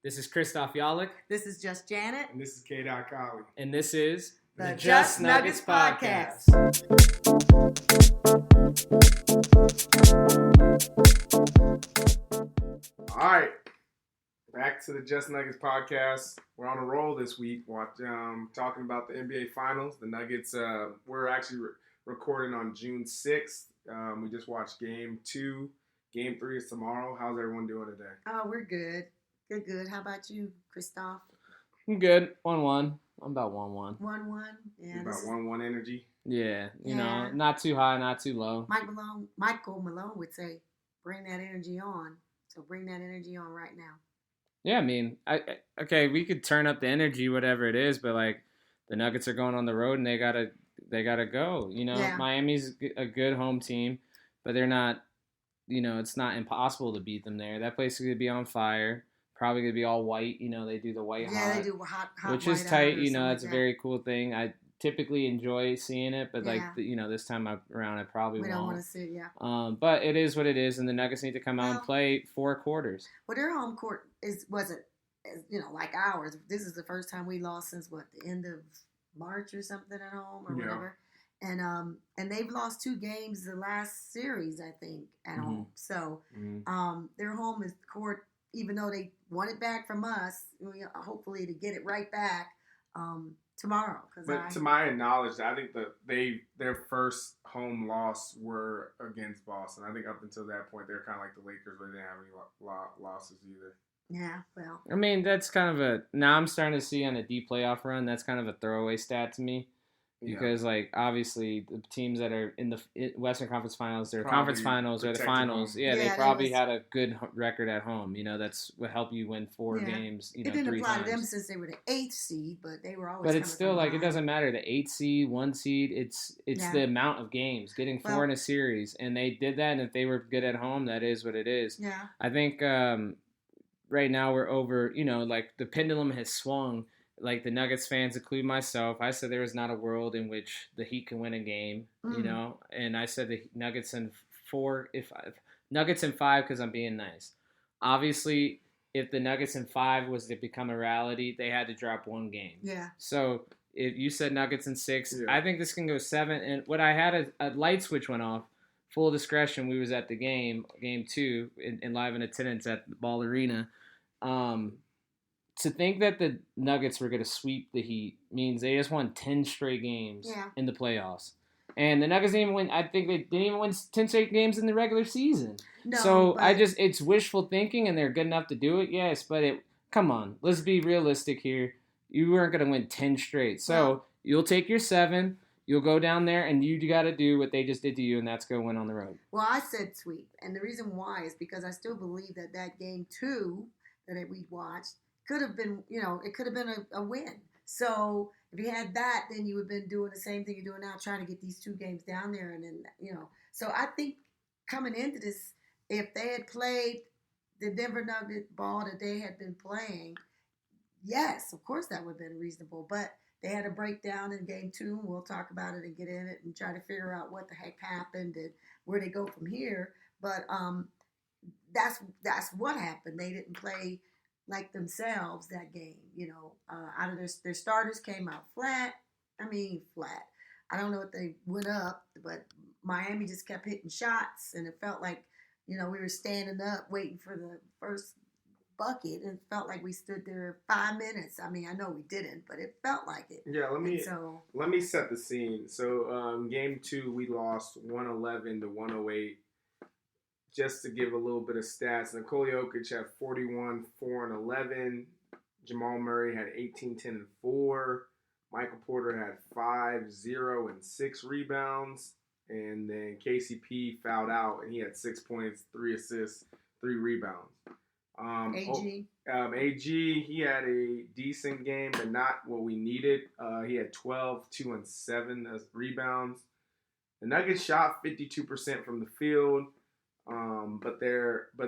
This is Christoph Yalik. This is Just Janet. And this is K. Colley. And this is the Just Nuggets Podcast. All right. Back to the Just Nuggets Podcast. We're on a roll this week. Talking about the NBA Finals. The Nuggets, we're actually recording on June 6th. We just watched Game 2. Game 3 is tomorrow. How's everyone doing today? Oh, we're good. Good. How about you, Christoph? I'm good. 1-1. I'm about 1-1. 1-1. Yeah. About 1-1 energy. Yeah. You know, not too high, not too low. Michael Malone would say, bring that energy on. So bring that energy on right now. Yeah, I mean, we could turn up the energy, whatever it is, but like the Nuggets are going on the road and they gotta go. You know, Miami's a good home team, but they're not. You know, it's not impossible to beat them there. That place is gonna be on fire. Probably gonna be all white. You know, they do the white hot. Yeah, they do hot which is tight. You know, it's a very cool thing. I typically enjoy seeing it, but this time around I probably won't. We don't want to see it, yeah. But it is what it is, and the Nuggets need to come out and play 4 quarters. Well, their home court wasn't like ours. This is the first time we lost since the end of March or something at home or whatever. And they've lost 2 games the last series, I think, at home. So their home is court, even though they want it back from us, hopefully to get it right back tomorrow. To my knowledge, I think their first home loss were against Boston. I think up until that point, they're kind of like the Lakers, where they didn't have any losses either. Yeah, well. I mean, that's kind of now I'm starting to see on a deep playoff run, that's kind of a throwaway stat to me. Because, obviously, the teams that are in the Western Conference Finals, their conference finals or the finals, they probably had a good record at home. You know, that's what helped you win 4 games, it didn't apply to them since they were the 8th seed, but they were always But it's still, it doesn't matter. The 8th seed, 1 seed, it's the amount of games. Getting 4 in a series. And they did that, and if they were good at home, that is what it is. Yeah. I think right now we're over, the pendulum has swung. Like the Nuggets fans, including myself, I said there was not a world in which the Heat can win a game, and I said the Nuggets in 4, Nuggets in 5 because I'm being nice. Obviously, if the Nuggets in 5 was to become a reality, they had to drop 1 game. Yeah. So if you said Nuggets in 6, I think this can go 7. And what I had a light switch went off. Full discretion, we was at the game 2, in live in attendance at the Ball Arena. To think that the Nuggets were going to sweep the Heat means they just won 10 straight games in the playoffs. And the Nuggets didn't even win. I think they didn't even win 10 straight games in the regular season. No, so it's wishful thinking, and they're good enough to do it, yes. But come on, let's be realistic here. You weren't going to win 10 straight. So you'll take your 7. You'll go down there, and you got to do what they just did to you, and that's go win on the road. Well, I said sweep. And the reason why is because I still believe that game 2 that we watched could have been, it could have been a win. So if you had that, then you would have been doing the same thing you're doing now, trying to get these 2 games down there. And then, so I think coming into this, if they had played the Denver Nuggets ball that they had been playing, yes, of course that would have been reasonable. But they had a breakdown in game 2, and we'll talk about it and get in it and try to figure out what the heck happened and where they go from here. But that's what happened. They didn't play like themselves that game, out of their starters came out flat. I mean, flat. I don't know if they went up, but Miami just kept hitting shots, and it felt like, we were standing up waiting for the first bucket, and it felt like we stood there 5 minutes. I mean, I know we didn't, but it felt like it. Yeah, let me set the scene. So, game 2, we lost 111 to 108. Just to give a little bit of stats, Nikola Jokic had 41, 4, and 11. Jamal Murray had 18, 10, and 4. Michael Porter had 5, 0, and 6 rebounds. And then KCP fouled out, and he had 6 points, 3 assists, 3 rebounds. AG, he had a decent game, but not what we needed. He had 12, 2, and 7 as rebounds. The Nuggets shot 52% from the field. But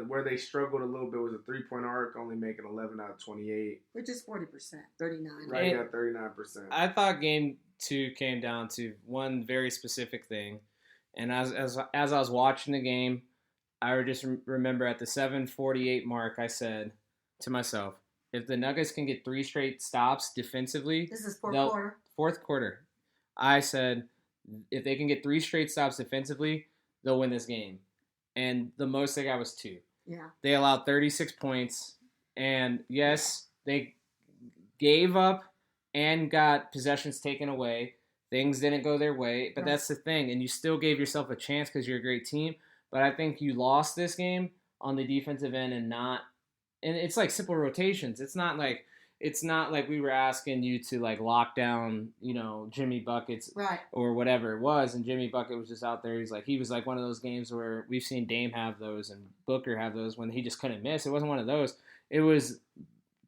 where they struggled a little bit was a 3-point arc, only making 11 out of 28. Which is 40%, 39. Right at 39%. I thought game 2 came down to one very specific thing. And as I was watching the game, I just remember at the 7:48 mark, I said to myself, if the Nuggets can get 3 straight stops defensively, This is fourth they'll quarter. fourth quarter. I said if they can get 3 straight stops defensively, they'll win this game. And the most they got was 2. Yeah. They allowed 36 points, and yes, they gave up and got possessions taken away. Things didn't go their way, but Right. that's the thing. And you still gave yourself a chance because you're a great team. But I think you lost this game on the defensive end and it's like simple rotations. It's not like we were asking you to like lock down, Jimmy Buckets Right. or whatever it was, and Jimmy Bucket was just out there. He was like one of those games where we've seen Dame have those and Booker have those when he just couldn't miss. It wasn't one of those. It was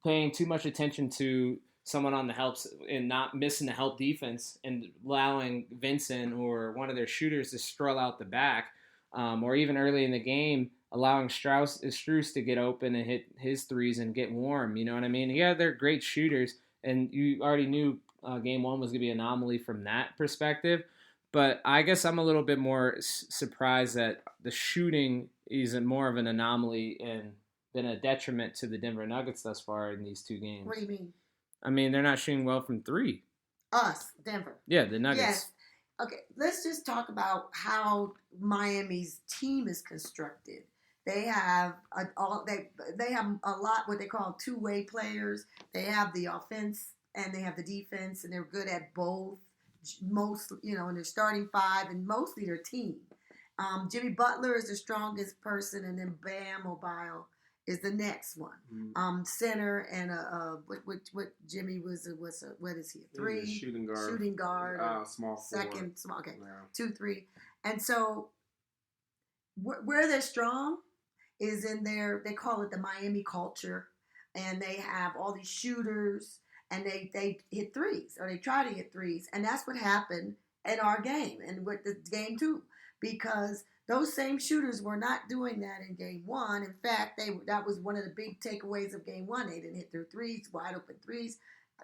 paying too much attention to someone on the helps and not missing the help defense and allowing Vincent or one of their shooters to stroll out the back, or even early in the game allowing Strus to get open and hit his threes and get warm. You know what I mean? Yeah, they're great shooters, and you already knew game one was going to be an anomaly from that perspective. But I guess I'm a little bit more surprised that the shooting is more of an anomaly and been a detriment to the Denver Nuggets thus far in these 2 games. What do you mean? I mean, they're not shooting well from 3. Us, Denver. Yeah, the Nuggets. Yes. Okay, let's just talk about how Miami's team is constructed. They have they have a lot what they call two-way players. They have the offense and they have the defense, and they're good at both. Most, in their starting 5 and mostly their team. Jimmy Butler is the strongest person, and then Bam Adebayo is the next one. Center and what Jimmy was what is he? A 3 shooting guard. Shooting guard. Small second forward. small. Okay, Yeah. 2, 3, and so where they're strong is in they call it the Miami culture, and they have all these shooters, and they hit threes or they try to hit threes, and that's what happened in our game and with the game 2, because those same shooters were not doing that in game 1. In fact, that was one of the big takeaways of game 1. They didn't hit their threes, wide open threes.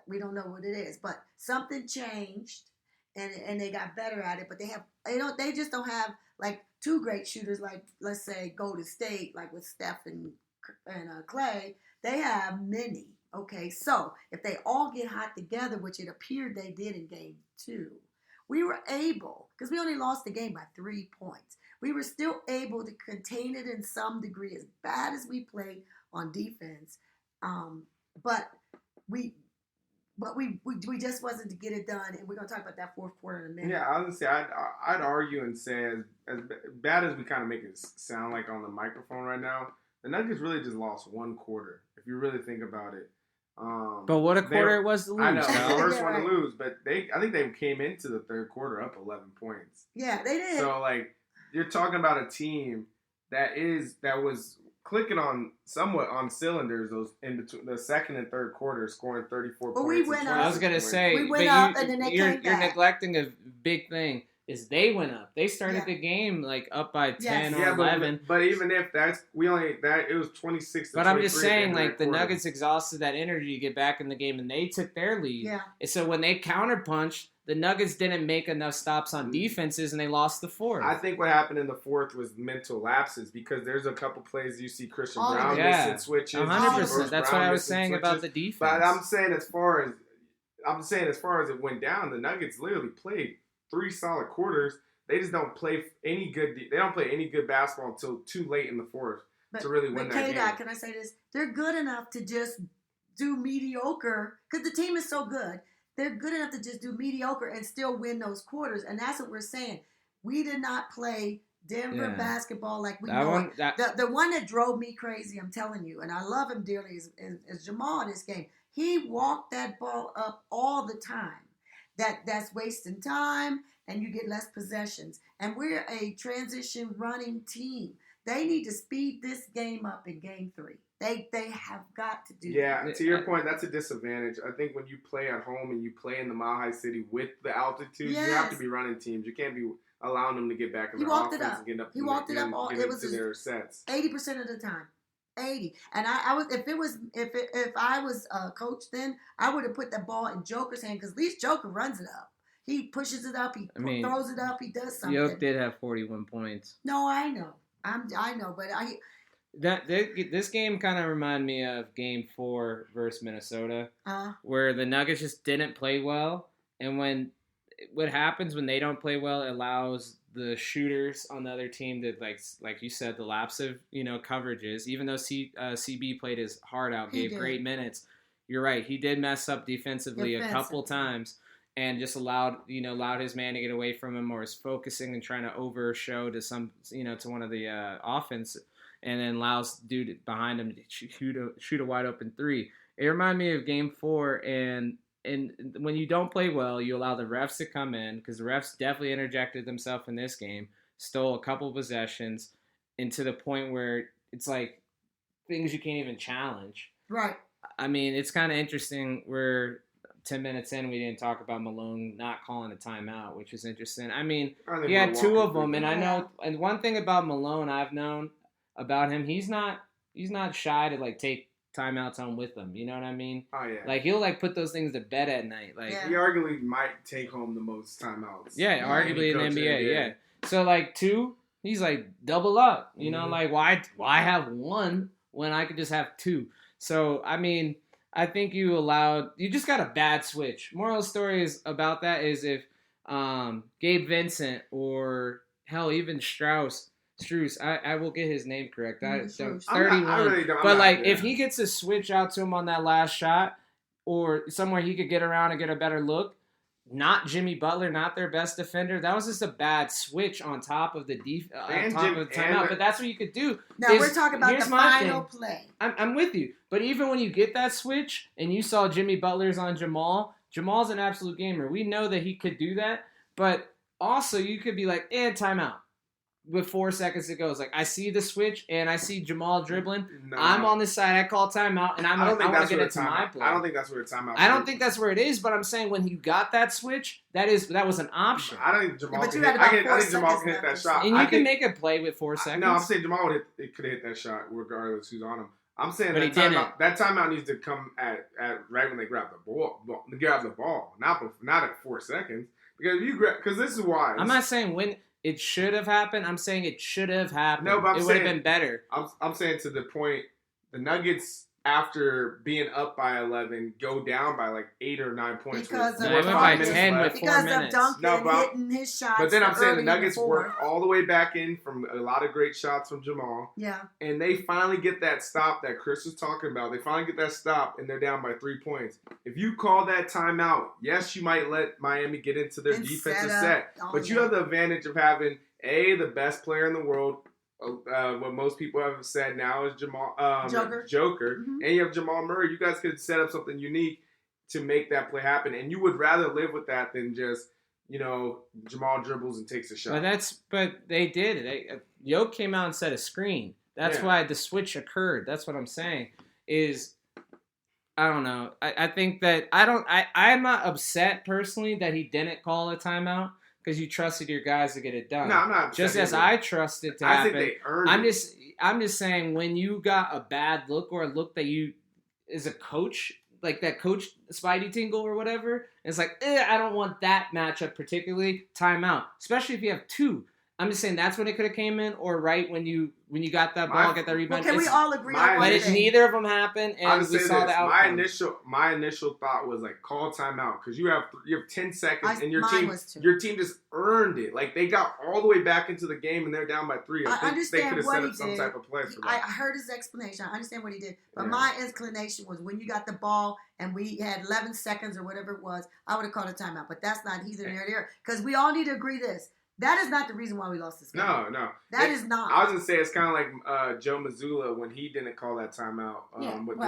We don't know what it is, but something changed, and they got better at it. But they just don't have like 2 great shooters like, let's say, Golden State, like with Steph and Clay. They have many. Okay, so if they all get hot together, which it appeared they did in game 2, we were able, because we only lost the game by 3 points. We were still able to contain it in some degree, as bad as we played on defense. But we just wasn't to get it done, and we're gonna talk about that fourth quarter in a minute. Yeah, I was gonna say I'd argue and say as bad as we kind of make it sound like on the microphone right now, the Nuggets really just lost 1 quarter. If you really think about it. But what a quarter it was to lose. I know, Kyle. the first one Right. to lose, but I think they came into the third quarter up 11 points. Yeah, they did. So like you're talking about a team that was clicking on somewhat on cylinders those in between the second and third quarter, scoring 34 But points. we and went 26 I was gonna points. say, We went but up and then they you're came back. neglecting a big thing. Is they went up. They started Yeah. the game like up by 10 Yes. or 11. But even if it was 26 to But I'm just 23 at saying, the end like, of the that quarter. Nuggets exhausted that energy to get back in the game, and they took their lead. Yeah. And so when they counterpunched, the Nuggets didn't make enough stops on defenses, and they lost the fourth. I think what happened in the fourth was mental lapses because there's a couple plays you see Christian All of Brown it. Yeah. missing switches. 100%. Bruce That's Brown what I was missing saying about switches. the defense. But I'm saying as far as it went down, the Nuggets literally played 3 solid quarters. They just don't play any good. They don't play any good basketball until too late in the fourth to really win but that K-Dot, game. can I say this? They're good enough to just do mediocre because the team is so good. They're good enough to just do mediocre and still win those quarters, and that's what we're saying. We did not play Denver Yeah. basketball like we that know one, it. that, The one that drove me crazy, I'm telling you, and I love him dearly, is Jamal in this game. He walked that ball up all the time. That's wasting time, and you get less possessions. And we're a transition running team. They need to speed this game up in game 3. They have got to do Yeah, that. to your point, that's a disadvantage. I think when you play at home and you play in the Mile High City with the altitude, you have to Yes. be running teams. You can't be allowing them to get back in He their walked it offense up. and get up. He walked it up all- it was to his- their sets. 80% of the time. 80. And I was if I was a coach then, I would have put the ball in Joker's hand because at least Joker runs it up. He pushes it up. He throws it up. He does something. Yoke did have 41 points. No, I know. I know, but This game kind of reminded me of Game 4 versus Minnesota, where the Nuggets just didn't play well, and what happens when they don't play well, it allows the shooters on the other team to like you said, the lapsive coverages. Even though CB played his heart out, gave great minutes. You're right, he did mess up defensively a couple times. And just allowed his man to get away from him, or was focusing and trying to overshow to one of the offense, and then allows dude behind him to shoot a wide open three. It reminded me of Game 4, and when you don't play well, you allow the refs to come in, because the refs definitely interjected themselves in this game, stole a couple possessions, and to the point where it's like things you can't even challenge. Right. I mean, it's kind of interesting where 10 minutes in, we didn't talk about Malone not calling a timeout, which is interesting. I mean, he had two of them, and I know. And one thing about Malone, I've known about him, he's not shy to take timeouts on with him. You know what I mean? Oh yeah. Like he'll put those things to bed at night. Like he arguably might take home the most timeouts. Yeah, arguably in the NBA. Yeah. So 2, he's double up. You know, why have 1 when I could just have 2? So I mean, I think you just got a bad switch. Moral of the story is about that is if Gabe Vincent or hell even Strus, I will get his name correct. 31. If he gets a switch out to him on that last shot, or somewhere he could get around and get a better look, not Jimmy Butler, not their best defender. That was just a bad switch on top of the timeout. But that's what you could do. Now we're talking about the final play. I'm with you. But even when you get that switch and you saw Jimmy Butler's on Jamal's an absolute gamer. We know that he could do that. But also you could be timeout. With 4 seconds to go, it's I see the switch and I see Jamal dribbling. No. I'm on this side. I call timeout, and I want to get into my play. I don't think that's where the timeout. I don't think that's where it is. But I'm saying when he got that switch, that was an option. I don't think Jamal. I think Jamal can hit that shot, and you can make a play with 4 seconds. No, I'm saying Jamal could hit that shot regardless who's on him. I'm saying that timeout needs to come at right when they grab the ball. They grab the ball, not at 4 seconds. Because this is why I'm not saying when. It should have happened. I'm saying it should have happened. No, but it would have been better. I'm saying to the point, the Nuggets, after being up by 11, go down by 8 or 9 points. Because they went by 10 with 4 minutes. Of Duncan hitting his shots. But then I'm saying the Nuggets worked all the way back in from a lot of great shots from Jamal. Yeah. And they finally get that stop that Chris was talking about. They finally get that stop, and they're down by 3 points. If you call that timeout, yes, you might let Miami get into their defensive set. But you have the advantage of having, the best player in the world. What most people have said now is Joker. Mm-hmm. And you have Jamal Murray. You guys could set up something unique to make that play happen, and you would rather live with that than just Jamal dribbles and takes a shot. But they did. Yoke came out and set a screen. That's why the switch occurred. That's what I'm saying. I don't know. I think that I'm not upset personally that he didn't call a timeout. Because you trusted your guys to get it done. No, I'm not. Just as I trusted to happen. I think they earned it. I'm just saying when you got a bad look or a look that you, as a coach, that coach Spidey tingle or whatever, it's I don't want that matchup particularly. Timeout, especially if you have 2. I'm just saying that's when it could have came in, or right when you got that ball, get that rebound. Well, can we all agree on one thing? Neither of them happened, and we saw the outcome. My initial thought was call timeout because you have 10 seconds, and your team just earned it. They got all the way back into the game, and they're down by 3. I think they could have set up some type of play for that. I heard his explanation. I understand what he did, but my inclination was when you got the ball and we had 11 seconds or whatever it was, I would have called a timeout. But that's not either here or there because we all need to agree this. That is not the reason why we lost this game. No. That is not. I was gonna say it's kind of like Joe Mazzulla when he didn't call that timeout with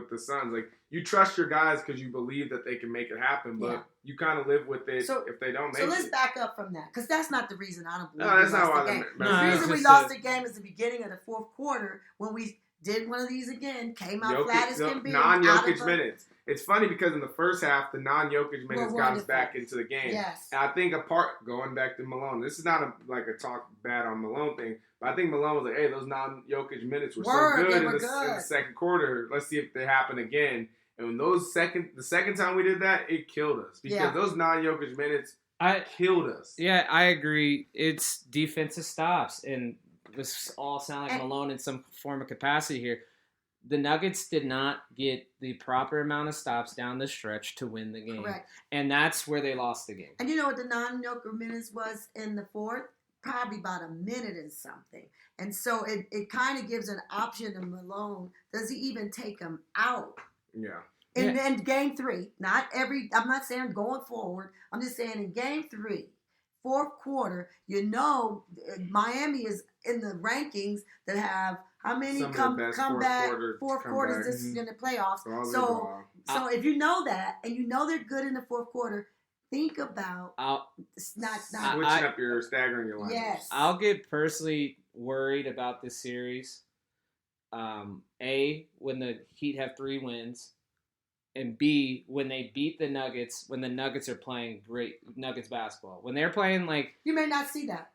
the Suns. You trust your guys because you believe that they can make it happen, but you kind of live with it if they don't make it. So let's back up from that because that's not the reason I don't believe that's we not lost why the game. the reason we lost the game is the beginning of the fourth quarter when we did one of these again, came out flat as can be. Non-Jokic minutes. It's funny because in the first half, the non-Jokic minutes got us back into the game. Yes. And I think going back to Malone, this is not a talk bad on Malone thing, but I think Malone was hey, those non-Jokic minutes were so good in the second quarter. Let's see if they happen again. And when the second time we did that, it killed us because those non-Jokic minutes killed us. Yeah, I agree. It's defensive stops, and was all sound like And- Malone in some form of capacity here. The Nuggets did not get the proper amount of stops down the stretch to win the game. Correct. And that's where they lost the game. And you know what the non-Joker minutes was in the fourth? Probably about a minute and something. And so it kind of gives an option to Malone. Does he even take him out? Yeah. In game 3, I'm not saying going forward. I'm just saying in game 3, fourth quarter, Miami is in the rankings that have how many Some of the come best back fourth quarters comebacks. in the playoffs. So all So league long. so if you know that and you know they're good in the fourth quarter, think about I'll not Switching up your staggering your lineups. yes. I'll get personally worried about this series. A, when the Heat have 3 wins, and B, when they beat the Nuggets, when the Nuggets are playing great Nuggets basketball. When they're playing like, You may not see that.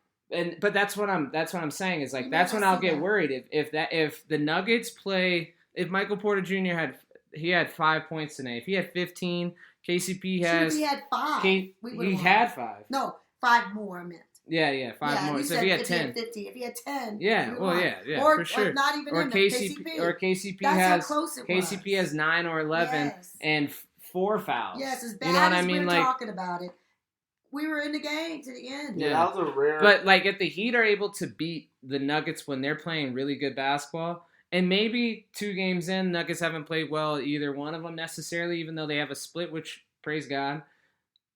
but that's what I'm saying is like You may that's not when I'll see get that. worried if the Nuggets play, if Michael Porter Jr. had 5 points tonight, if he had 15, KCP has He had 5. he would've won. had 5. No, 5 more, I meant. Yeah, 5 more. You So said if he had 15, 10, 15. If he had 10, yeah, we well, won. yeah, or, for sure. Or not even Or in KCP, KCP. or KCP That's how has close it KCP was. has 9 or 11 Yes. and 4 fouls. Yes, as bad you know what as I mean? we're Like, talking about it, we were in the game to the end. Yeah. That was a rare. but like if the Heat are able to beat the Nuggets when they're playing really good basketball, and maybe 2 games in, Nuggets haven't played well either one of them necessarily, even though they have a split, which praise God.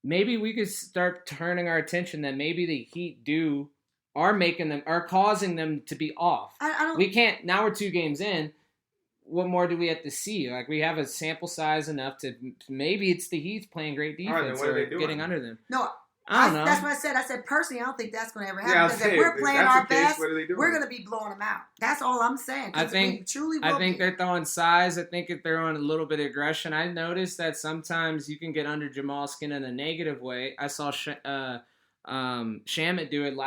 Maybe we could start turning our attention that maybe the Heat are causing them to be off. I don't. We can't. Now we're 2 games in. What more do we have to see? Like we have a sample size enough to maybe it's the Heat playing great All right, then defense what are or they doing? getting under them. No, I don't know. That's what I said. I said personally, I don't think that's going to ever happen. yeah, I'll because say, if we're playing that's our the case, best, what are they doing? we're going to be blowing them out. That's all I'm saying. 'cause I think- we truly will I think be. they're throwing size. I think if they're on a little bit of aggression. I noticed that sometimes you can get under Jamal's skin in a negative way. I saw Shamit do it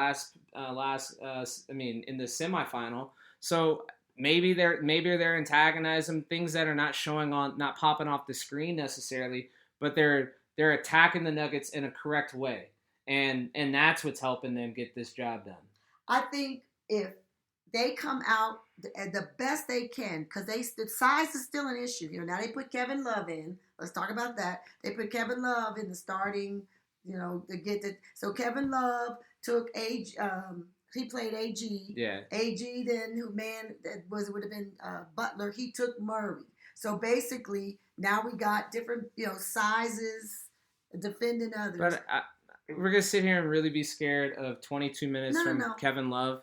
in the semifinal. So maybe they're antagonizing things that are not popping off the screen necessarily, but they're attacking the Nuggets in a correct way, and that's what's helping them get this job done. I think if they come out the best they can, because the size is still an issue. Now they put Kevin Love in. Let's talk about that. They put Kevin Love in the starting. To get the so Kevin Love took age. He played AG. Yeah. AG then would have been Butler. He took Murray. So basically now we got different sizes defending others. But we're gonna sit here and really be scared of 22 minutes No, from no. Kevin Love.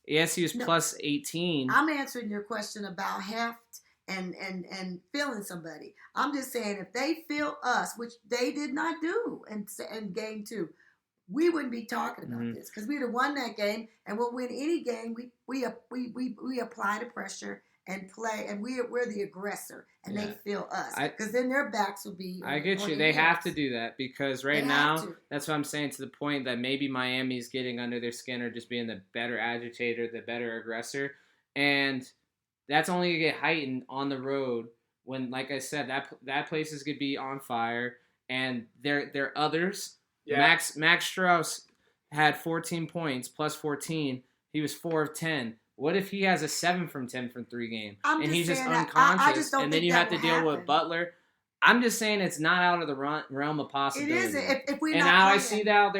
Yes, he was No. plus 18. I'm answering your question about heft and feeling somebody. I'm just saying if they feel us, which they did not do in game 2, we wouldn't be talking about this because we'd have won that game, and we'll win any game. We apply the pressure and play, and we're the aggressor, and they Yeah. feel us I- because then their backs will be. I get on you. the They have heels. to do that because They right have now, to. that's what I'm saying, to the point that maybe Miami's getting under their skin or just being the better agitator, the better aggressor. And that's only going to get heightened on the road when, like I said, that place is going to be on fire. And there are others. Yeah. Max Strauss had 14 points, plus 14. He was 4 of 10. What if he has a 7 from 10 from 3 games? I'm And just he's just saying that- unconscious. I just don't and then think you that have to will deal with happen. Butler. I'm just saying it's not out of the realm of It possibility. isn't. If we're And not now I playing see now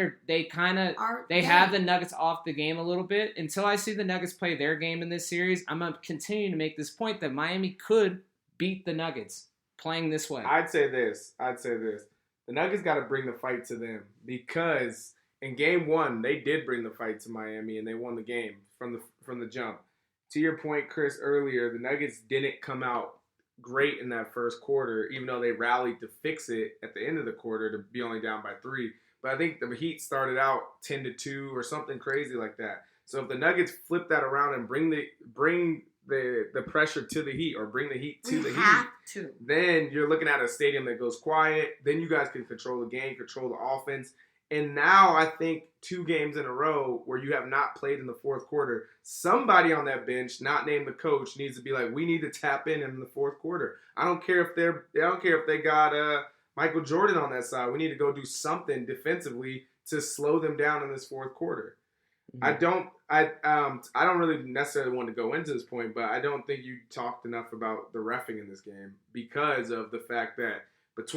they have the Nuggets off the game a little bit. Until I see the Nuggets play their game in this series, I'm going to continue to make this point that Miami could beat the Nuggets playing this way. I'd say this. The Nuggets got to bring the fight to them because in game 1 they did bring the fight to Miami and they won the game from the jump. To your point, Chris, earlier, the Nuggets didn't come out great in that first quarter, even though they rallied to fix it at the end of the quarter to be only down by 3. But I think the Heat started out 10-2 or something crazy like that. So if the Nuggets flip that around and bring the pressure to the Heat or bring the Heat to We the Heat, have to. then you're looking at a stadium that goes quiet. Then you guys can control the game, control the offense. And now I think 2 games in a row where you have not played in the fourth quarter, somebody on that bench, not named the coach, needs to be like, we need to tap in the fourth quarter. I don't care if they got Michael Jordan on that side. We need to go do something defensively to slow them down in this fourth quarter. I don't really necessarily want to go into this point, but I don't think you talked enough about the reffing in this game because of the fact that that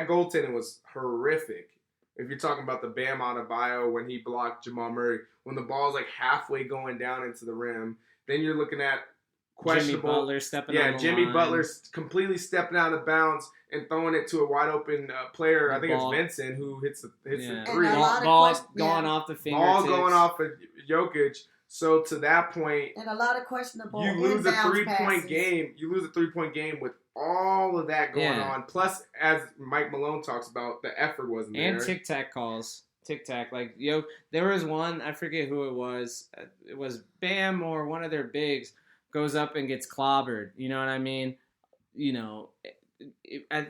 goaltending was horrific. If you're talking about the Bam Adebayo when he blocked Jamal Murray, when the ball's like halfway going down into the rim, then you're looking at questionable. Jimmy Butler stepping on the Jimmy line. Butler's completely stepping out of bounds and throwing it to a wide open player. I think Ball. it's Vincent who hits the And three. a lot of Ball question- going yeah. off the fingertips. Ball going off of Jokic. So to that point, And a lot of questionable you lose a inbounds 3-point passes. game. You lose a 3-point game with all of that going Yeah. on. Plus, as Mike Malone talks about, the effort wasn't there. And tic tac calls. Tic tac. Like, there was one, I forget who it was. It was Bam or one of their bigs goes up and gets clobbered. You know what I mean? You know,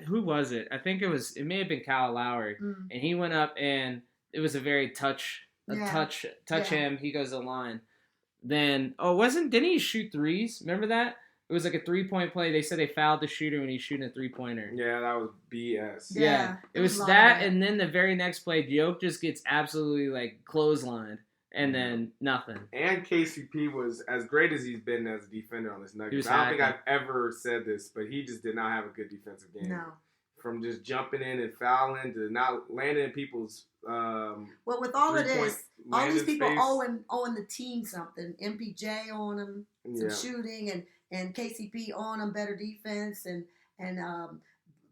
who was it? I think it may have been Kyle Lowry. Mm. And he went up and it was a very touch Yeah. Yeah. him. He goes to the line. Then, didn't he shoot threes? Remember that? It was like a 3-point play. They said they fouled the shooter when he's shooting a 3-pointer. Yeah, that was BS. Yeah. It was a lot that, of that. and then the very next play, Jokic just gets absolutely like clotheslined, and then nothing. And KCP was as great as he's been as a defender on this He Nuggets. was I don't think I've hacking. ever said this, but he just did not have a good defensive game. No. From just jumping in and fouling to not landing in people's Well, with all of three-point this, all these landing people space. owing the team something. MPJ on them, some Yeah. shooting, and KCP on them better defense, and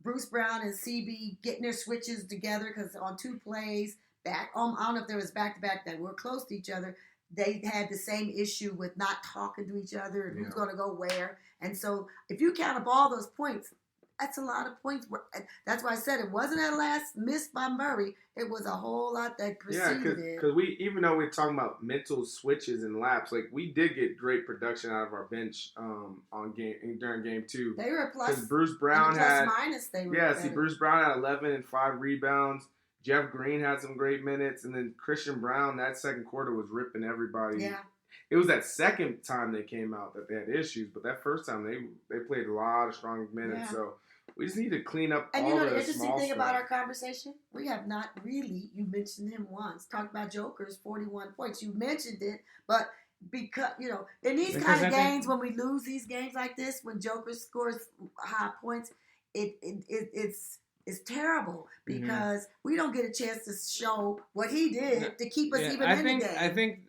Bruce Brown and CB getting their switches together because on 2 plays back, I don't know if there was back to back that were close to each other. They had the same issue with not talking to each other and who's Yeah. going to go where. And so if you count up all those points, that's a lot of points. That's why I said it wasn't a last miss by Murray. It was a whole lot that Yeah, preceded it. because even though we're talking about mental switches and laps, like we did get great production out of our bench during game 2. They were a plus. Because Bruce and Brown plus had minus. They were. see better. Bruce Brown had 11 and 5 rebounds. Jeff Green had some great minutes, and then Christian Brown that second quarter was ripping everybody. Yeah. It was that second time they came out that they had issues, but that first time they played a lot of strong minutes. Yeah. So we just need to clean up And all you know the the interesting small thing stuff. about our conversation? We have not really, you mentioned him once, talked about Joker's 41 points. You mentioned it, but because, in these Because kind I of think- games, when we lose these games like this, when Joker scores high points, it's terrible because we don't get a chance to show what he did to keep us even in the game. I think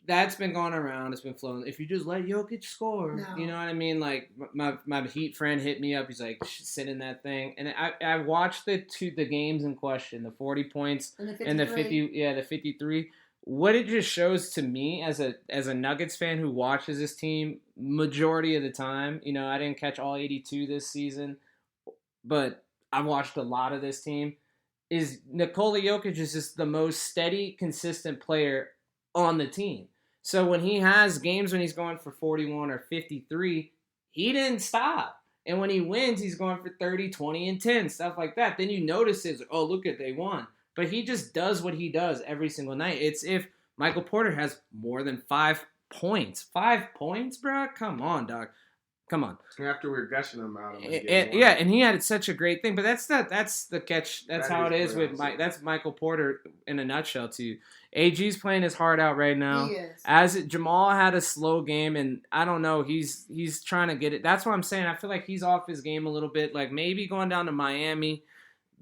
that's been going around. It's been flowing. If you just let Jokic score, No. you know what I mean? Like my Heat friend hit me up. He's like, sit in that thing. And I watched the games in question, the 40 points And the and the 53. the 53. What it just shows to me as a Nuggets fan who watches this team majority of the time, I didn't catch all 82 this season, but I watched a lot of this team, is Nikola Jokic is just the most steady, consistent player on the team. So when he has games when he's going for 41 or 53, he didn't stop. And when he wins, he's going for 30, 20, and 10, stuff like that. Then you notice it's, oh, look at, they won. But he just does what he does every single night. It's if Michael Porter has more than 5 points. 5 points, bro? Come on, dog. Come on. After we were gushing about him. And he had such a great thing. But that's the catch. That's That how it is is what with I'm Mike. That's Michael Porter in a nutshell, too. AG's playing his heart out right now. He is. Jamal had a slow game, and I don't know. He's trying to get it. That's what I'm saying. I feel like he's off his game a little bit. Like maybe going down to Miami.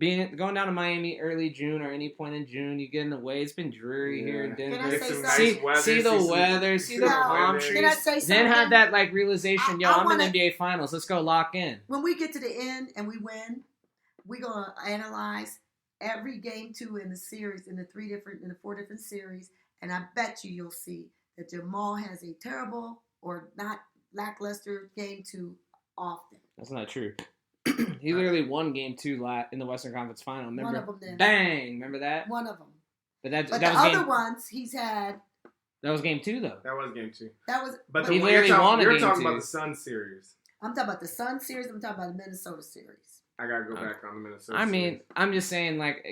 Going down to Miami early June or any point in June, you get in the way. It's been dreary here in Can Denver. I Get say some something? nice weather. See the weather, see the No. palm Can Can I trees. say something? Then have that like realization, yo, I I'm wanna- in the NBA Finals. Let's go lock in. When we get to the end and we win, we're gonna analyze every game 2 in the series, in the 4 different series, and I bet you'll see that Jamal has a terrible or not lackluster game 2 often. That's not true. He literally won game 2 in the Western Conference Final. Remember? One of them did. Bang! Remember that? One of them. But that But was the other game. ones he's had, That was game 2 though. That was game 2. that was. But He the, literally you're won a you're game talking 2. about the Sun series. I'm talking about the Sun series. I'm talking about the Minnesota series. I gotta go back on the Minnesota. I mean, series. I'm just saying, like,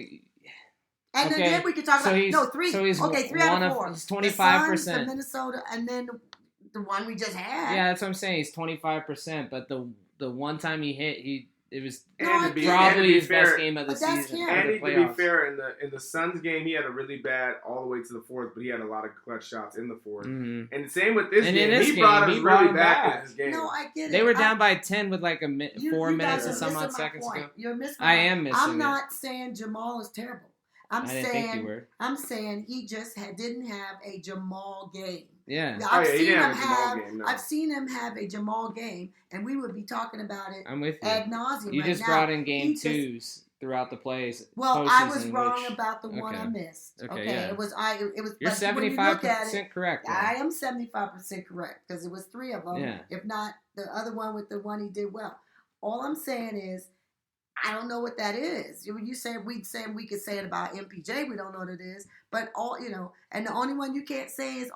And Okay, then we can talk so about he's- 3. so he's okay, 3 one out of- of 4. he's The 25%. Suns, the Minnesota, and then the one we just had. yeah, that's what I'm saying. He's 25%, but the one time he hit, It was And to be probably his fair, best game of the but that's season. him. of And the to be playoffs. fair, in the Suns game, he had a really bad all the way to the fourth, but he had a lot of clutch shots in the fourth. Mhm. And same with this And in game, this he brought game, us he brought really him back in back. this game. No, I get it. They were down by 10 with like 4 you minutes guys and are some missing odd my seconds point. ago. You're missing. I am missing I'm it. not saying Jamal is terrible. I didn't think you were. I'm saying he just didn't have a Jamal game. Yeah, Oh, yeah, he didn't have a Jamal game, no. I've seen him have a Jamal game, and we would be talking about it I'm with you. ad nauseum. You right just now. brought in game He just- twos throughout the plays. Well, I was postseason, wrong which- about the one okay. I missed. Okay, Okay, yeah. it was You're but when you look at it, 75% correct. though. I am 75% correct because it was 3 of them. Yeah. If not the other one with the one he did well. All I'm saying is, I don't know what that is. You say we could say it about MPJ. We don't know what it is, but and the only one you can't say is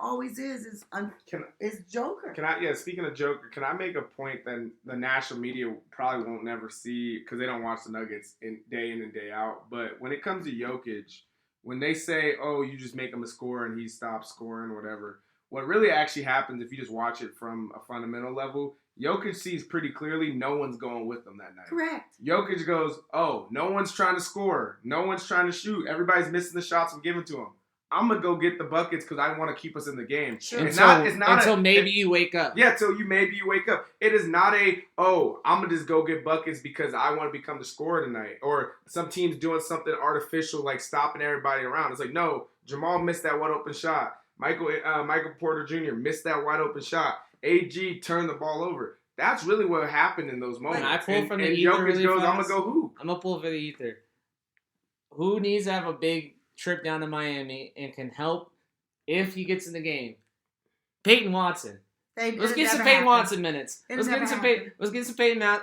Joker. Can I? Yeah, speaking of Joker, can I make a point that the national media probably won't never see because they don't watch the Nuggets in and day out. But when it comes to Jokic, when they say, "Oh, you just make him a scorer and he stops scoring," or whatever, what really actually happens if you just watch it from a fundamental level, Jokic sees pretty clearly no one's going with him that night. Correct. Jokic goes, "Oh, no one's trying to score. No one's trying to shoot. Everybody's missing the shots I'm giving to him. I'm going to go get the buckets because I want to keep us in the game." Sure. Until maybe you wake up. Yeah, till you wake up. It is not I'm going to just go get buckets because I want to become the scorer tonight. Or some team's doing something artificial like stopping everybody around. It's like, no, Jamal missed that wide open shot. Michael Porter Jr. missed that wide open shot. AG turned the ball over. That's really what happened in those moments. Can I pull from the and ether Jokic really goes, fast? I'm going to go hoop. I'm going to pull for the ether. Who needs to have a big trip down to Miami and can help if he gets in the game? Peyton Watson. Let's get some Peyton Watson minutes. Let's get some Peyton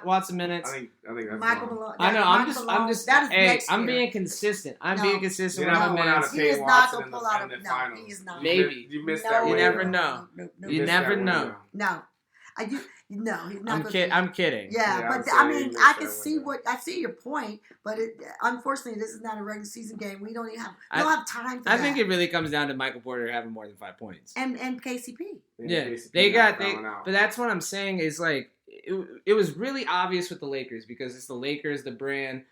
Watson minutes. I think that's Michael wrong. Malone. I know. Michael I'm Malone, just. that is Hey, next I'm year. being consistent. I'm No. being consistent You're with not my going out man. of He Peyton is not Watson gonna in pull the, out in of the no. finals. He is not. Maybe. You missed No, that You window. never know. No. You missed never that know. window. No. No, he's not. I'm kidding. Yeah, Yeah, but I'm I saying he mean, missed I that can see window. I see your point, but unfortunately, this is not a regular season game. We don't even have I- have time for I that. think it really comes down to Michael Porter having more than 5 points. and KCP. Yeah, KCP they not got fouling out. but that's what I'm saying is like it was really obvious with the Lakers because it's the Lakers, the brand,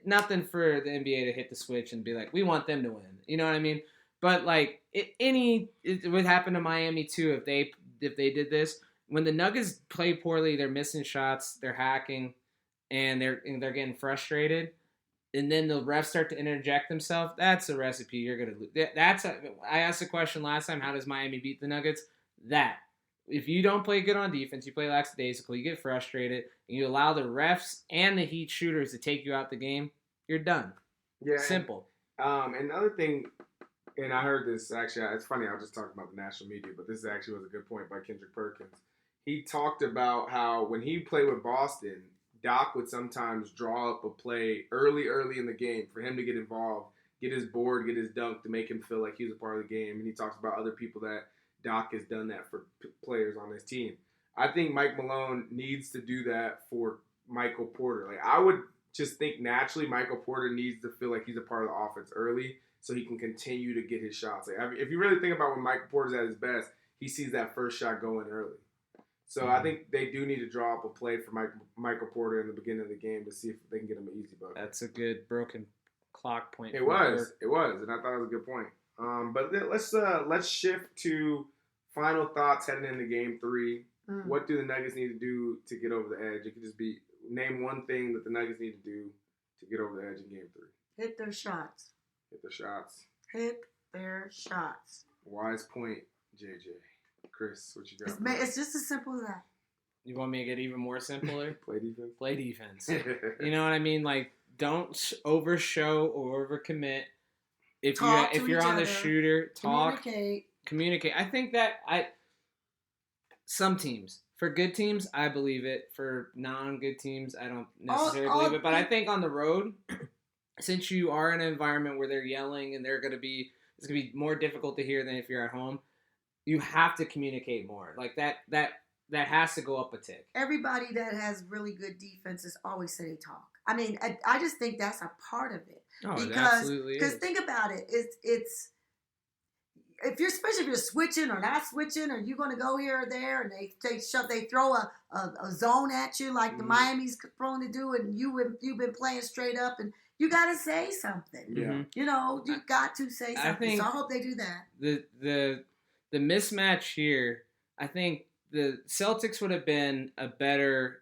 nothing for the NBA to hit the switch and be like, we want them to win. You know what I mean? But like it would happen to Miami too if they did this. When the Nuggets play poorly, they're missing shots, they're hacking, and they're getting frustrated. And then the refs start to interject themselves. That's a recipe you're gonna lose. I asked the question last time: how does Miami beat the Nuggets? That if you don't play good on defense, you play lackadaisical, you get frustrated, and you allow the refs and the Heat shooters to take you out the game, you're done. Yeah. Simple. Another thing, and I heard this actually. It's funny. I was just talking about the national media, but this actually was a good point by Kendrick Perkins. He talked about how when he played with Boston, Doc would sometimes draw up a play early in the game for him to get involved, get his board, get his dunk to make him feel like he was a part of the game. And he talks about other people that Doc has done that for players on his team. I think Mike Malone needs to do that for Michael Porter. Like I would just think naturally Michael Porter needs to feel like he's a part of the offense early so he can continue to get his shots. Like, if you really think about when Michael Porter's at his best, he sees that first shot going early. So I think they do need to draw up a play for Michael Porter in the beginning of the game to see if they can get him an easy bucket. That's a good broken clock point. It was, and I thought it was a good point. But let's shift to final thoughts heading into Game 3. What do the Nuggets need to do to get over the edge? It could just be name one thing that the Nuggets need to do to get over the edge in Game 3. Hit their shots. Hit the shots. Hit their shots. Wise point, JJ. Chris, what you got? It's just as simple as that. You want me to get even more simpler? Play defense. Play defense. You know what I mean? Like, don't overshow or overcommit. If you're on the shooter, communicate. I think that some teams, for good teams, I believe it. For non-good teams, I don't necessarily believe it. But I think on the road, since you are in an environment where they're yelling and it's gonna be more difficult to hear than if you're at home. You have to communicate more. Like that has to go up a tick. Everybody that has really good defenses always say they talk. I mean, I just think that's a part of it. Oh, because, it absolutely is. Because think about it. It's especially if you're switching or not switching, or you're going to go here or there, and they throw a zone at you like the Miami's prone to do, and you've been playing straight up, and you got to say something. Yeah. You know, you got to say something. So I hope they do that. The mismatch here, I think the Celtics would have been a better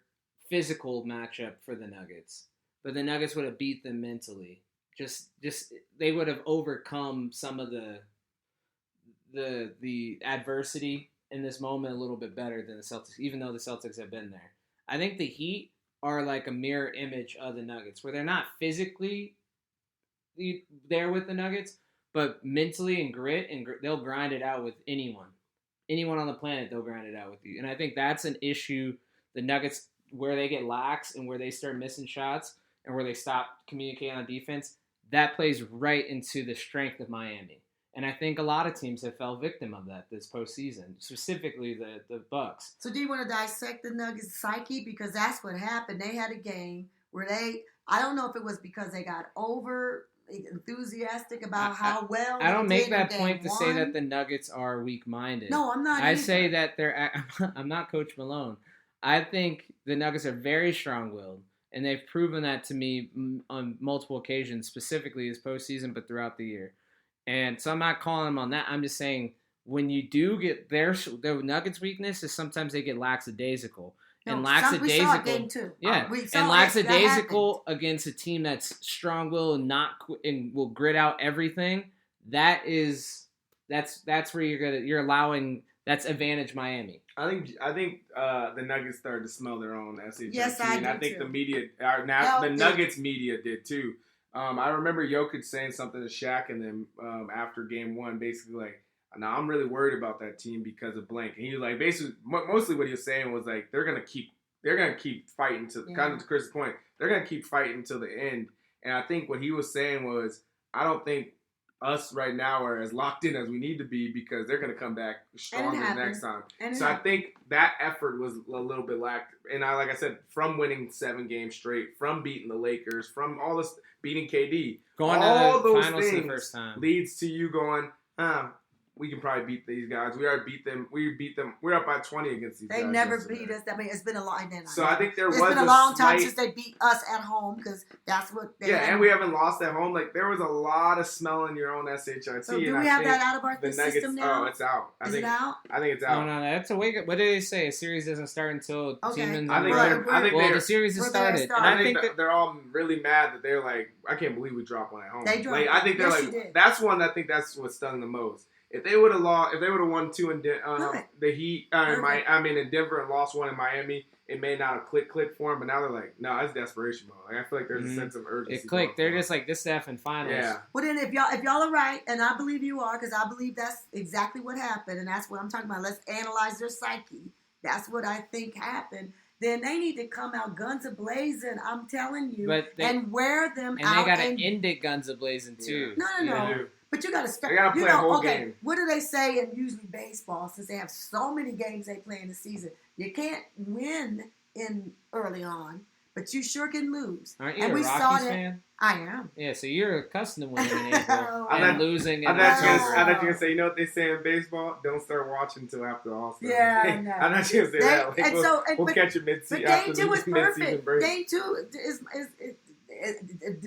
physical matchup for the Nuggets, but the Nuggets would have beat them mentally. Just they would have overcome some of the adversity in this moment a little bit better than the Celtics, even though the Celtics have been there. I think the Heat are like a mirror image of the Nuggets, where they're not physically there with the Nuggets, but mentally and grit, and they'll grind it out with anyone on the planet. They'll grind it out with you, and I think that's an issue. The Nuggets, where they get lax and where they start missing shots and where they stop communicating on defense, that plays right into the strength of Miami. And I think a lot of teams have fell victim of that this postseason, specifically the Bucks. So do you want to dissect the Nuggets' psyche? Because that's what happened. They had a game where I don't know if it was because they got over enthusiastic about how well I don't make that point to one. say that the Nuggets are weak-minded. No, I'm not. I either. say that I'm not Coach Malone. I think the Nuggets are very strong-willed, and they've proven that to me on multiple occasions, specifically this postseason, but throughout the year. And so I'm not calling them on that. I'm just saying when you do get their Nuggets' weakness is sometimes they get lackadaisical. And lackadaisical, we saw it game two. Yeah, and lackadaisical against a team that's strong-willed and will grit out everything. That's where you're allowing. That's advantage Miami. I think the Nuggets started to smell their own SHIT. Yes, I and I think too. the media, the Nuggets media did too. I remember Jokic saying something to Shaq and them after game one, basically like, "Now I'm really worried about that team because of blank." And he was like, basically, mostly what he was saying was like, they're gonna keep fighting to kind of to Chris's point. They're gonna keep fighting till the end. And I think what he was saying was, I don't think us right now are as locked in as we need to be because they're going to come back stronger next time. So I think that effort was a little bit lacked. And like I said, from winning 7 games straight, from beating the Lakers, from all this beating KD, going all to the those finals things for the first time leads to you going, we can probably beat these guys. We already beat them. We're up by 20 against these guys. They never beat us. I mean, it's been a long time. So I think it's been a long time since they beat us at home because that's what they and we haven't lost at home. Like, there was a lot of smelling your own SHIT. So do we have that out of our system now? Oh, it's out. Is it out? I think it's out. No, that's a wake up. What did they say? A series doesn't start until team I think the series has started. And I think they're all really mad that they're like, I can't believe we dropped one at home. They dropped. Like, I think they're like, that's one. I think that's what stung the most. If they would have won 2 in the Heat, in Denver and lost 1 in Miami, it may not have clicked for them. But now they're like, no, it's desperation mode. Like, I feel like there's a sense of urgency. It clicked. They're just like, this stuff in finals. Yeah. Well, then if y'all are right, and I believe you are, because I believe that's exactly what happened, and that's what I'm talking about. Let's analyze their psyche. That's what I think happened. Then they need to come out guns a-blazing, I'm telling you, and wear them and out. And they got to end it guns a-blazing, too. No. Yeah. But you got to start. They got to play a whole game. What do they say in usually baseball? Since they have so many games they play in the season, you can't win in early on, but you sure can lose. Aren't you a Rockies fan? I am. Yeah, so you're accustomed to winning in April and losing in October. I thought you were going to say, you know what they say in baseball? Don't start watching until after All-Star. Yeah, I know. I'm not going to say that. Like, we'll catch it mid-season. But game 2 was perfect. Game 2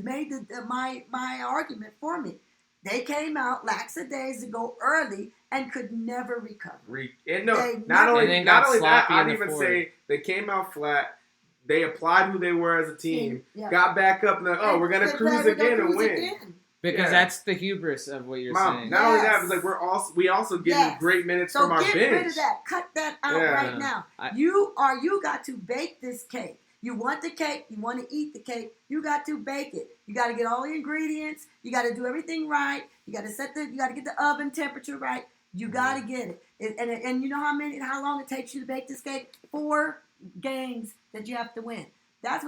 made my argument for me. They came out lackadaisical early and could never recover. Not only that, I'd even say they came out flat. They applied who they were as a team, got back up, and we're going to cruise again and win. Because that's the hubris of what you're saying. Not only that, but like we also getting great minutes from our bench. So get rid of that. Cut that out right now. You got to bake this cake. You want the cake. You want to eat the cake. You got to bake it. You got to get all the ingredients. You got to do everything right. You got to you got to get the oven temperature right. You got to get it. And you know how long it takes you to bake this cake? 4 games that you have to win. That's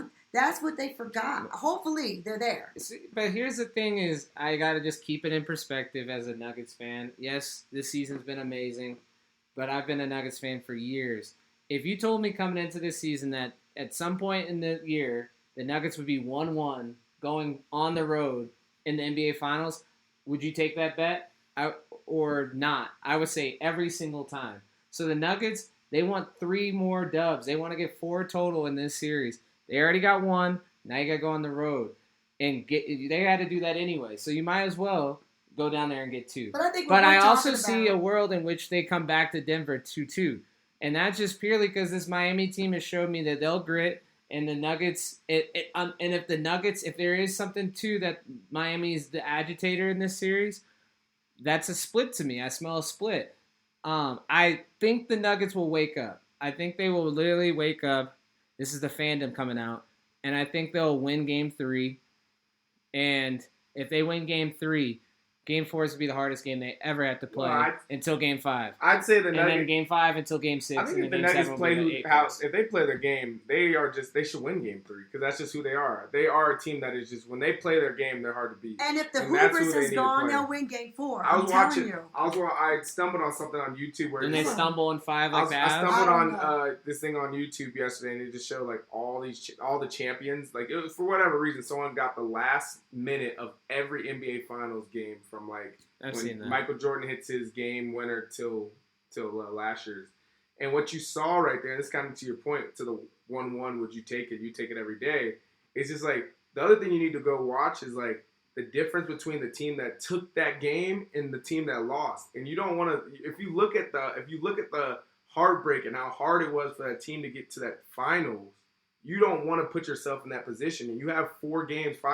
what they forgot. Hopefully they're there. But here's the thing is, I got to just keep it in perspective as a Nuggets fan. Yes, this season's been amazing, but I've been a Nuggets fan for years. If you told me coming into this season that at some point in the year, the Nuggets would be 1-1 going on the road in the NBA Finals, would you take that bet? or not. I would say every single time. So the Nuggets, they want 3 more dubs. They want to get 4 total in this series. They already got 1. Now you got to go on the road and get. They had to do that anyway. So you might as well go down there and get 2. But I also see a world in which they come back to Denver 2-2. And that's just purely because this Miami team has showed me that they'll grit. And the Nuggets, and if the Nuggets, if there is something to that, Miami is the agitator in this series, that's a split to me. I smell a split. I think the Nuggets will wake up. I think they will literally wake up. This is the fandom coming out. And I think they'll win Game 3. And if they win Game 3, Game 4 is to be the hardest game they ever had to play until Game 5. I'd say the and Nuggets. then Game 5 until Game 6. I think and if the then Nuggets Game 7 play will be the if they play their game, they should win Game 3 because that's just who they are. They are a team that is just when they play their game, they're hard to beat. And if the And that's hubris who they is need to gone, play. they'll win Game 4. I stumbled on something on YouTube where And they stumble in 5 I like that. stumbled I on don't this thing on YouTube yesterday, and it just showed like all the champions. Like it was for whatever reason, someone got the last minute of every NBA Finals game from like I've when seen that. Michael Jordan hits his game winner till last year's. And what you saw right there, and this kind of to your point, to the 1-1, would you take it? You take it every day. It's just like the other thing you need to go watch is like the difference between the team that took that game and the team that lost. And you don't want to. If you look at the heartbreak and how hard it was for that team to get to that finals, you don't want to put yourself in that position. And you have 5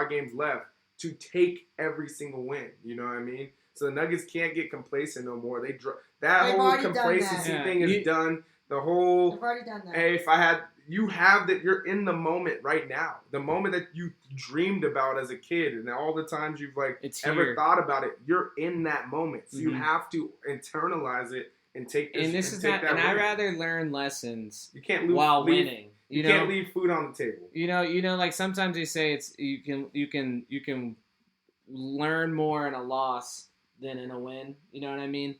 games left to take every single win. You know what I mean? So the Nuggets can't get complacent no more. They've whole complacency thing is done. The whole They've already done that. hey, you're in the moment right now. The moment that you dreamed about as a kid and all the times you've thought about it, you're in that moment. So you have to internalize it and take this. And this is not. And I rather learn lessons. You can't while winning. You can't leave food on the table. You know, like sometimes they say it's you can learn more in a loss than in a win. You know what I mean?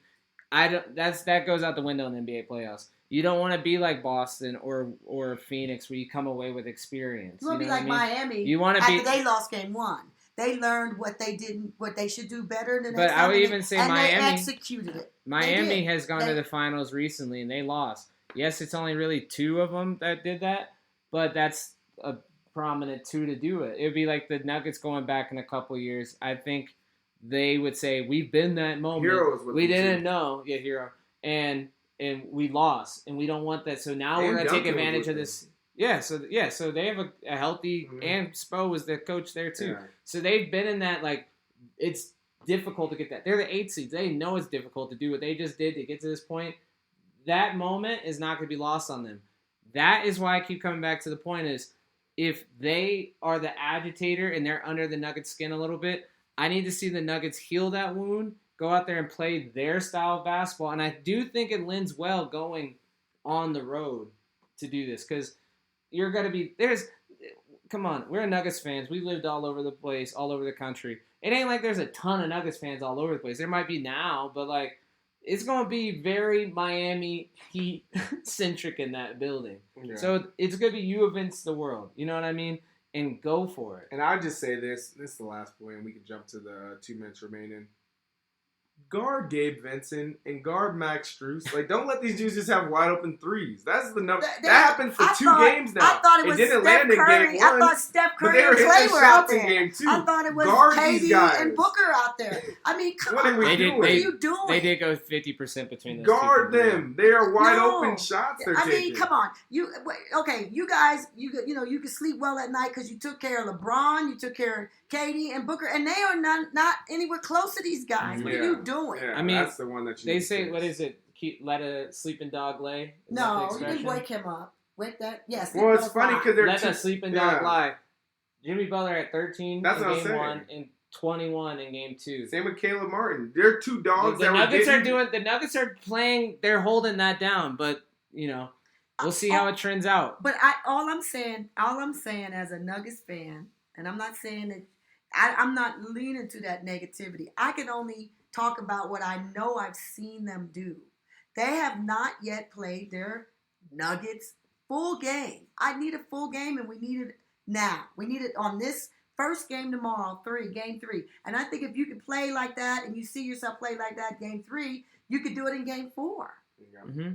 That goes out the window in the NBA playoffs. You don't want to be like Boston or Phoenix where you come away with experience. You want to be like Miami. You want to after they lost Game 1. They learned what they should do better the next time. But I would even say Miami they executed it. Miami has gone to the finals recently and they lost. Yes, it's only really 2 of them that did that, but that's a prominent 2 to do it. It would be like the Nuggets going back in a couple years. I think they would say we've been that moment. We didn't know, Hero, and we lost, and we don't want that. So now we're gonna take advantage of this. Yeah, so they have a healthy, and Spo was the coach there too. Yeah. So they've been in that like it's difficult to get that. They're the 8 seeds. They know it's difficult to do what they just did to get to this point. That moment is not going to be lost on them. That is why I keep coming back to the point is if they are the agitator and they're under the Nuggets' skin a little bit, I need to see the Nuggets heal that wound, go out there and play their style of basketball. And I do think it lends well going on the road to do this because you're going to be – come on, we're Nuggets fans. We lived all over the place, all over the country. It ain't like there's a ton of Nuggets fans all over the place. There might be now, but like it's going to be very Miami Heat-centric in that building. Yeah. So it's going to be you against the world. You know what I mean? And go for it. And I'll just say this is the last point, and we can jump to the 2 minutes remaining. Guard Gabe Vincent and guard Max Strus. Like, don't let these dudes just have wide open threes. That's the number. That happened for 2 games now. I thought it was didn't Steph land in Curry. game 1, I thought Steph but Curry they were and hitting Clay their were out shots in there. game 2. I thought it was guard KD and Booker out there. I mean, come on. What are you doing? They did go 50% between those guard two. them. They are wide open shots they're taking. I mean, come on. You guys, you can sleep well at night because you took care of LeBron, you took care of KD and Booker, and they are not anywhere close to these guys. What are you doing? Yeah, I mean, that's the one that you. They say, what is it? Let a sleeping dog lay. No, you didn't wake him up. Wake that. Yes. Well, it's funny because let a sleeping dog lie. Jimmy Butler at 13 in game 1 and 21 in game 2. Same with Caleb Martin. They're 2 dogs. The Nuggets are playing. They're holding that down, but we'll see how it trends out. But all I'm saying as a Nuggets fan, and I'm not saying that. I'm not leaning to that negativity. I can only talk about what I know I've seen them do. They have not yet played their Nuggets full game. I need a full game, and we need it now. We need it on this first game tomorrow, game 3. And I think if you could play like that and you see yourself play like that game 3, you could do it in game 4. Mm-hmm.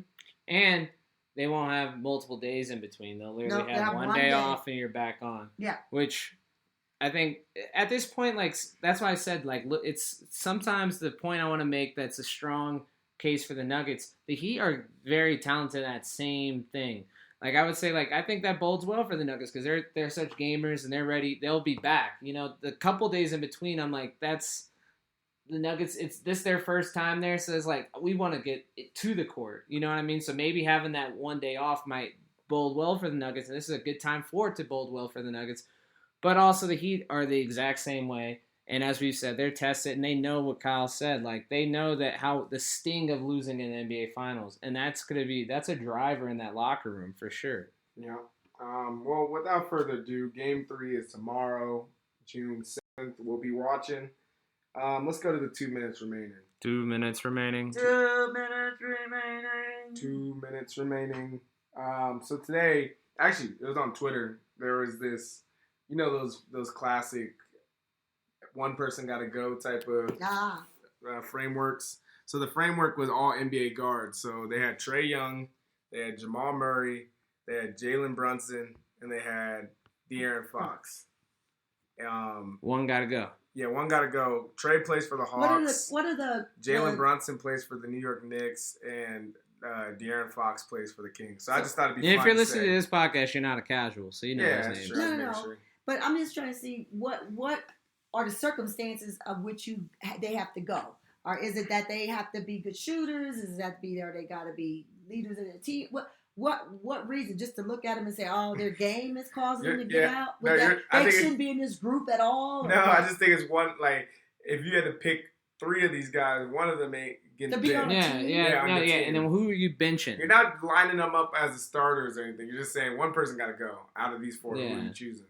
And they won't have multiple days in between. They'll literally They'll have one day off and you're back on. Yeah. Which I think at this point, like, that's why I said, like, look, it's sometimes the point I want to make that's a strong case for the Nuggets. The Heat are very talented at same thing. Like, I would say, like, I think that bodes well for the Nuggets because they're such gamers and they're ready. They'll be back. You know, the couple days in between, I'm like, that's the Nuggets. It's this their first time there, so it's like we want to get it to the court. You know what I mean? So maybe having that one day off might bode well for the Nuggets, and this is a good time for it to bode well for the Nuggets. But also the Heat are the exact same way. And as we've said, they're tested, and they know what Kyle said. Like, they know that how the sting of losing in the NBA Finals. And that's a driver in that locker room for sure. Yeah. Well, without further ado, Game 3 is tomorrow, June 7th. We'll be watching. Let's go to the 2 minutes remaining. 2 minutes remaining. 2 minutes remaining. 2 minutes remaining. So today, actually, it was on Twitter. There was this, you know, those classic one person got to go type of frameworks. So the framework was all NBA guards. So they had Trae Young, they had Jamal Murray, they had Jalen Brunson, and they had De'Aaron Fox. One got to go. Yeah, one got to go. Trae plays for the Hawks. What are the Jalen Brunson plays for the New York Knicks, and De'Aaron Fox plays for the Kings. So I just thought it'd be fun if you're to listening say. to this podcast, you're not a casual, so you know his name. Sure, No. sure. But I'm just trying to see what are the circumstances of which they have to go. Or is it that they have to be good shooters? Is it that be there? They got to be leaders in the team. What reason? Just to look at them and say, oh, their game is causing them to get out? They shouldn't be in this group at all? No, I just think it's one, like, if you had to pick 3 of these guys, one of them ain't getting To be on benched. a team? Yeah. And then who are you benching? You're not lining them up as the starters or anything. You're just saying one person got to go out of these 4. Yeah. Who are you choosing?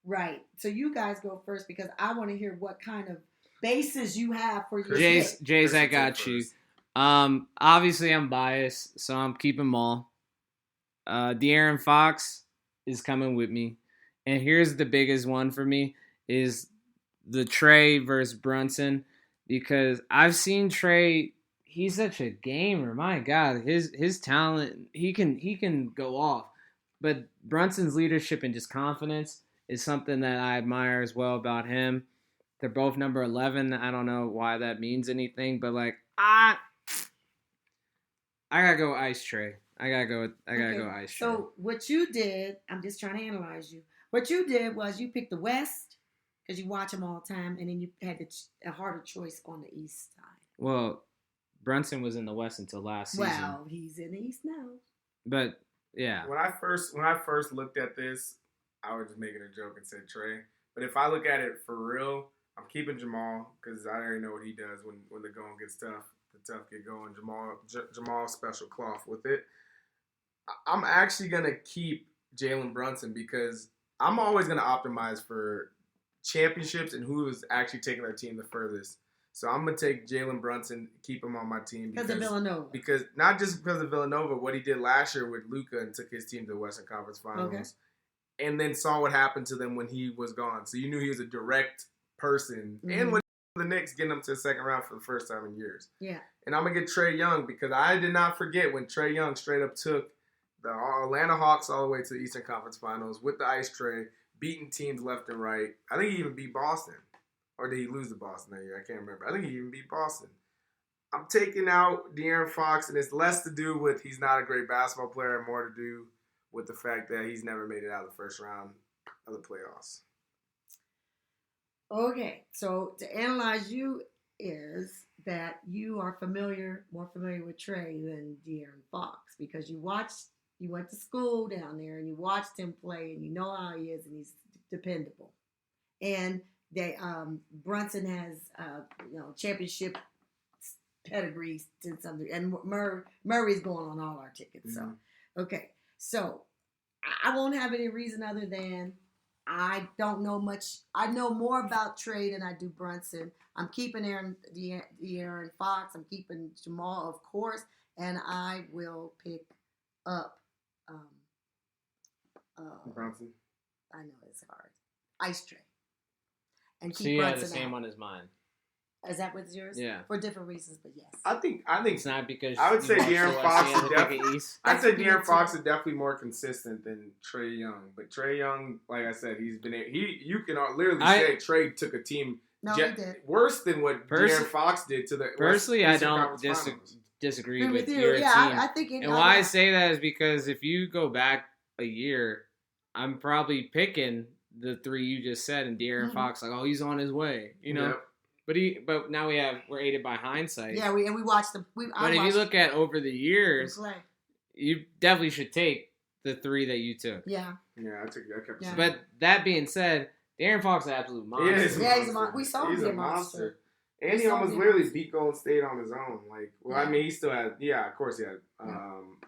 Right. So you guys go first because I want to hear what kind of basis you have for your Jays, I got you. Obviously, I'm biased, so I'm keeping them all. De'Aaron Fox is coming with me. And here's the biggest one for me is the Trae versus Brunson because I've seen Trae. He's such a gamer. My God, his talent, he can go off. But Brunson's leadership and just confidence is something that I admire as well about him. They're both number 11. I don't know why that means anything, but like I gotta go Ice Trae. I gotta go Ice Trae. So what you did, I'm just trying to analyze you. What you did was you picked the West because you watch them all the time, and then you had a harder choice on the East side. Well, Brunson was in the West until last season. Well, he's in the East now. But yeah, When I first looked at this, I was just making a joke and said Trae. But if I look at it for real, I'm keeping Jamal because I already know what he does when the going gets tough. The tough get going. Jamal special cloth with it. I'm actually gonna keep Jalen Brunson because I'm always gonna optimize for championships and who is actually taking their team the furthest. So I'm gonna take Jalen Brunson, keep him on my team Because of Villanova. Because not just because of Villanova, what he did last year with Luka and took his team to the Western Conference Finals, and then saw what happened to them when he was gone. So you knew he was a direct person, and with the Knicks getting them to the second round for the first time in years. Yeah. And I'm gonna get Trae Young because I did not forget when Trae Young straight up took the Atlanta Hawks all the way to the Eastern Conference Finals with the Ice Trae, beating teams left and right. I think he even beat Boston. Or did he lose to Boston that year? I can't remember. I think he even beat Boston. I'm taking out De'Aaron Fox, and it's less to do with he's not a great basketball player and more to do with the fact that he's never made it out of the first round of the playoffs. Okay, so to analyze you is that you are more familiar with Trae than De'Aaron Fox because you went to school down there and you watched him play and you know how he is and he's dependable. And Brunson has championship pedigree to some degree, and Murray's going on all our tickets. So okay, so I won't have any reason other than I don't know much. I know more about Trae than I do Brunson. I'm keeping De'Aaron Fox. I'm keeping Jamal, of course, and I will pick up Brunson. I know it's hard. Ice Trae. and So keep you have Brunson the same out. on his mind. Is that what's yours? Yeah. For different reasons, but yes. I think It's not because I would you say watch De'Aaron the Fox Seattle is pick definitely. East. I'd say That's De'Aaron me Fox too. is definitely more consistent than Trae Young, but Trae Young, like I said, you can literally say Trae took a team No, he did. worse than what De'Aaron Fox did to the Personally, I Eastern don't Conference Finals. disagree Agree with with you. your Yeah, team. I think. And why I say that is because if you go back a year, I'm probably picking the three you just said, and De'Aaron Mhm. Fox, like, oh, he's on his way, you know. Yep. But now we're aided by hindsight. Yeah, we watched them. But if you look at over the years, play. you definitely should take the three that you took. Yeah, Yeah, I kept. Yeah. But that being said, De'Aaron Fox is an absolute monster. He is Yeah, he's a monster. We saw him He's be a a monster. And We he saw almost him be a literally monster. beat Golden State on his own. Like, well, I Yeah. mean, he still had, of course he had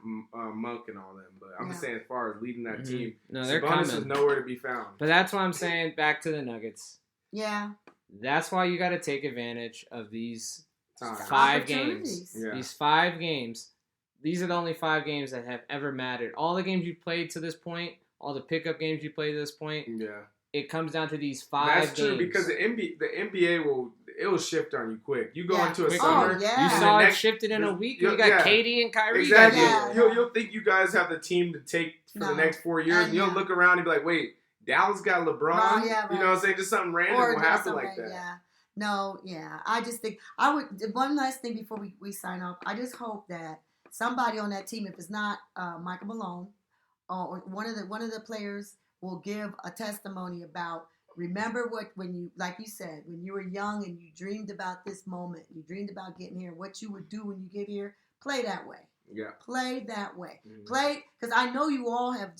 Monk and all them. But I'm just Yeah. saying, as far as leading that Mhm. team, No, they're Sabonis is coming. nowhere to be found. But that's why I'm saying back to the Nuggets. yeah. That's why you got to take advantage of these Time. 5 games. Opportunities. Yeah. These 5 games. These are the only 5 games that have ever mattered. All the games you played to this point, all the pickup games you played to this point, Yeah, it comes down to these 5 that's games. true because the NBA will shift on you quick. You go Yeah. into a Quick. summer. Oh, yeah. You and saw the it next- shifted in a week. You Yeah. got KD and Kyrie. Exactly. Yeah. You'll think you guys have the team to take for No. the next 4 years, and you'll Yeah. look around and be like, wait, Dallas got LeBron. Yeah, right. You know what I'm saying? Just something random will just happen like something, that. Yeah. No, yeah. I just think I would. One last thing before we sign off. I just hope that somebody on that team, if it's not Michael Malone, or one of the players, will give a testimony about. Remember when you, like you said, when you were young and you dreamed about this moment, you dreamed about getting here, what you would do when you get here. Play that way. Yeah. Play that way. Mhm. Play, because I know you all have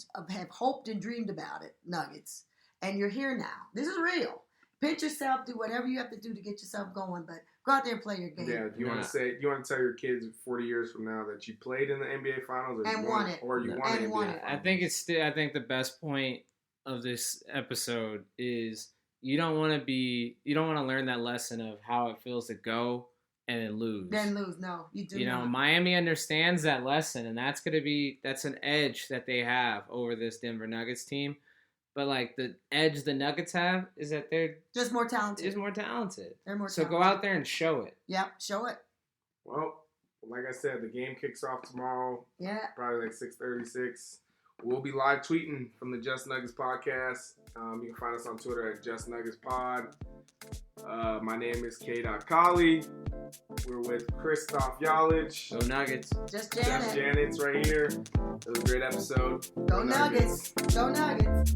hoped and dreamed about it, Nuggets, and you're here now. This is real. Pinch yourself, do whatever you have to do to get yourself going, but go out there and play your game. Yeah, you want to tell your kids 40 years from now that you played in the NBA Finals And you won it. or you And won the won NBA it. Finals. I think the best point of this episode is you don't want to learn that lesson of how it feels to go and then lose. Then lose. No, you do You know, not. Miami understands that lesson, and that's an edge that they have over this Denver Nuggets team. But like the edge the Nuggets have is that they're Just more talented. just more talented. They're more So talented. go out there and show it. Yep, show it. Well, like I said, the game kicks off tomorrow, Yeah. probably like 6:36. We'll be live tweeting from the Just Nuggets podcast. You can find us on Twitter at Just Nuggets Pod. My name is K.Collie. We're with Christoph Yalich. Go Nuggets. Just Just Janet. Janet's right here. It was a great episode. Go Nuggets. Go Nuggets.